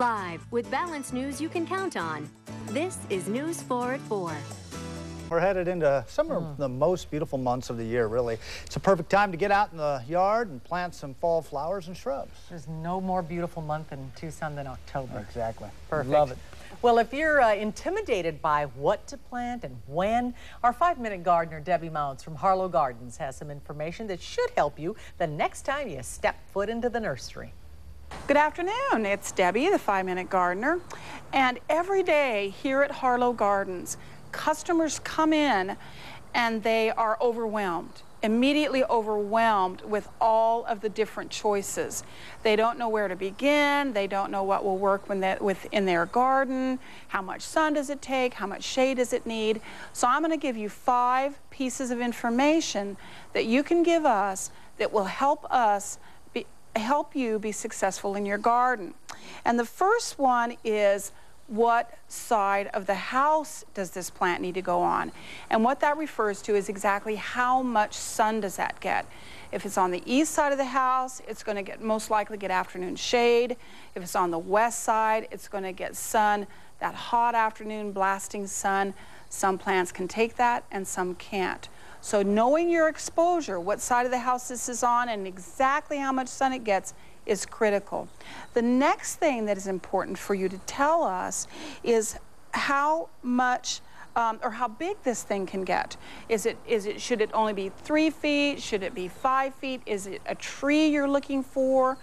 Live with balanced news you can count on. This is News 4 at 4. We're headed into some of the most beautiful months of the year, really. It's a perfect time to get out in the yard and plant some fall flowers and shrubs. There's no more beautiful month in Tucson than October. Exactly. Perfect. Love it. Well, if you're intimidated by what to plant and when, our 5-minute gardener, Debbie Mounts from Harlow Gardens, has some information that should help you the next time you step foot into the nursery. Good afternoon, it's Debbie, the 5-minute gardener, and every day here at Harlow Gardens, customers come in and they are overwhelmed, immediately overwhelmed with all of the different choices. They don't know where to begin, they don't know what will work within their garden, how much sun does it take, how much shade does it need. So I'm going to give you 5 pieces of information that you can give us that will help you be successful in your garden. And the first one is, what side of the house does this plant need to go on? And what that refers to is exactly how much sun does that get. If it's on the east side of the house, it's going to most likely get afternoon shade. If it's on the west side, it's going to get sun, that hot afternoon blasting sun. Some plants can take that and some can't. So knowing your exposure, what side of the house this is on and exactly how much sun it gets is critical. The next thing that is important for you to tell us is how much or how big this thing can get. Should it only be 3 feet? Should it be 5 feet? Is it a tree you're looking for?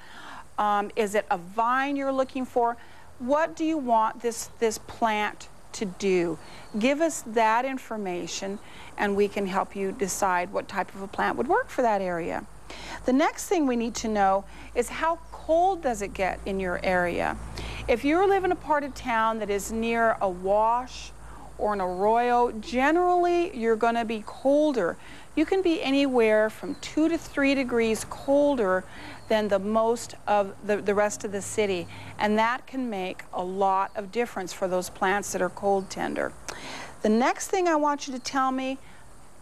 Is it a vine you're looking for? What do you want this plant to do? Give us that information and we can help you decide what type of a plant would work for that area. The next thing we need to know is, how cold does it get in your area? If you live in a part of town that is near a wash or an arroyo, generally you're going to be colder. You can be anywhere from 2 to 3 degrees colder than the most of the rest of the city, and that can make a lot of difference for those plants that are cold tender. The next thing I want you to tell me,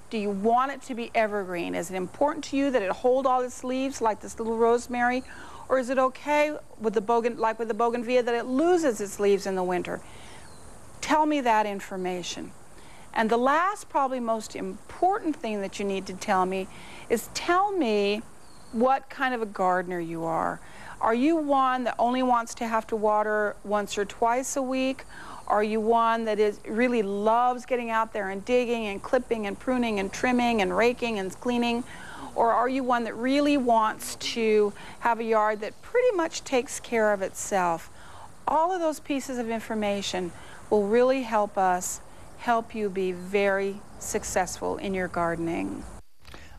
do you want it to be evergreen? Is it important to you that it hold all its leaves like this little rosemary, or is it okay with the bougainvillea that it loses its leaves in the winter? Tell me that information. And the last, probably most important thing that you need to tell me is, tell me what kind of a gardener you are. Are you one that only wants to have to water once or twice a week? Are you one that really loves getting out there and digging and clipping and pruning and trimming and raking and cleaning? Or are you one that really wants to have a yard that pretty much takes care of itself? All of those pieces of information will really help you be very successful in your gardening.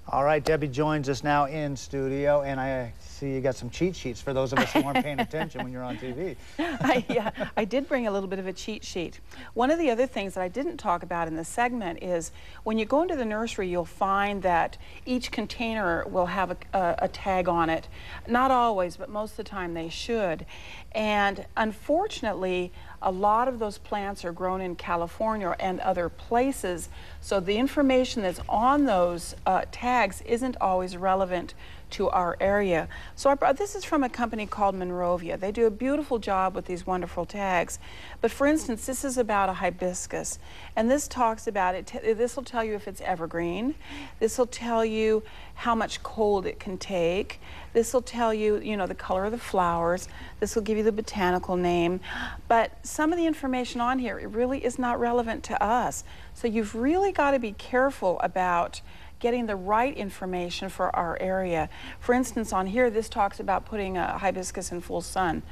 All right, Debbie joins us now in studio, and I see you got some cheat sheets for those of us who weren't paying attention when you're on TV. I did bring a little bit of a cheat sheet. One of the other things that I didn't talk about in this segment is, when you go into the nursery, you'll find that each container will have a tag on it. Not always, but most of the time they should. And unfortunately, a lot of those plants are grown in California and other places, so the information that's on those tags isn't always relevant to our area. So this is from a company called Monrovia. They do a beautiful job with these wonderful tags. But for instance, this is about a hibiscus, and this talks about it. This will tell you if it's evergreen. This will tell you how much cold it can take. This will tell you, the color of the flowers. This will give you the botanical name. But some of the information on here, it really is not relevant to us. So you've really got to be careful about getting the right information for our area. For instance, on here, this talks about putting a hibiscus in full sun.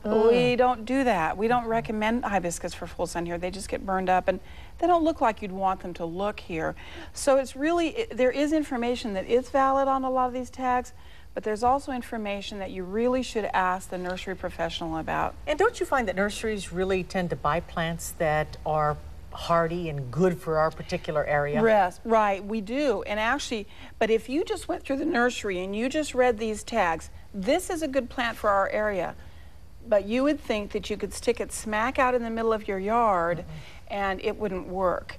We don't do that. We don't recommend hibiscus for full sun here. They just get burned up, and they don't look like you'd want them to look here. So it's really, there is information that is valid on a lot of these tags, but there's also information that you really should ask the nursery professional about. And don't you find that nurseries really tend to buy plants that are hardy and good for our particular area? Yes, right, we do. And actually, but if you just went through the nursery and you just read these tags, this is a good plant for our area, but you would think that you could stick it smack out in the middle of your yard and it wouldn't work.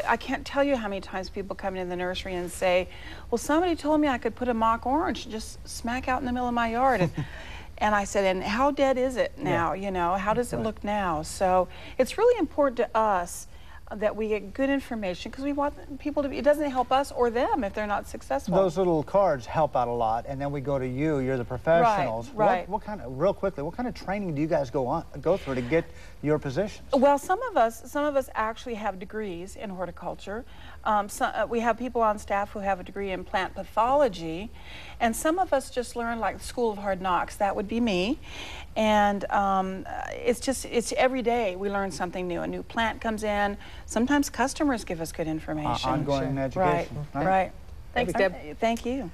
I can't tell you how many times people come in the nursery and say, well, somebody told me I could put a mock orange just smack out in the middle of my yard. And I said, and how dead is it now? You know, how does it look now? So it's really important to us that we get good information, because we want people to be, it doesn't help us or them if they're not successful. Those little cards help out a lot, and then we go to you, you're the professionals. Right. What kind of, real quickly, what kind of training do you guys go through to get your positions? Well, some of us actually have degrees in horticulture. We have people on staff who have a degree in plant pathology, and some of us just learn like the School of Hard Knocks. That would be me. And it's every day we learn something new. A new plant comes in. Sometimes customers give us good information. Ongoing education. Right. Thanks, Deb. Thank you.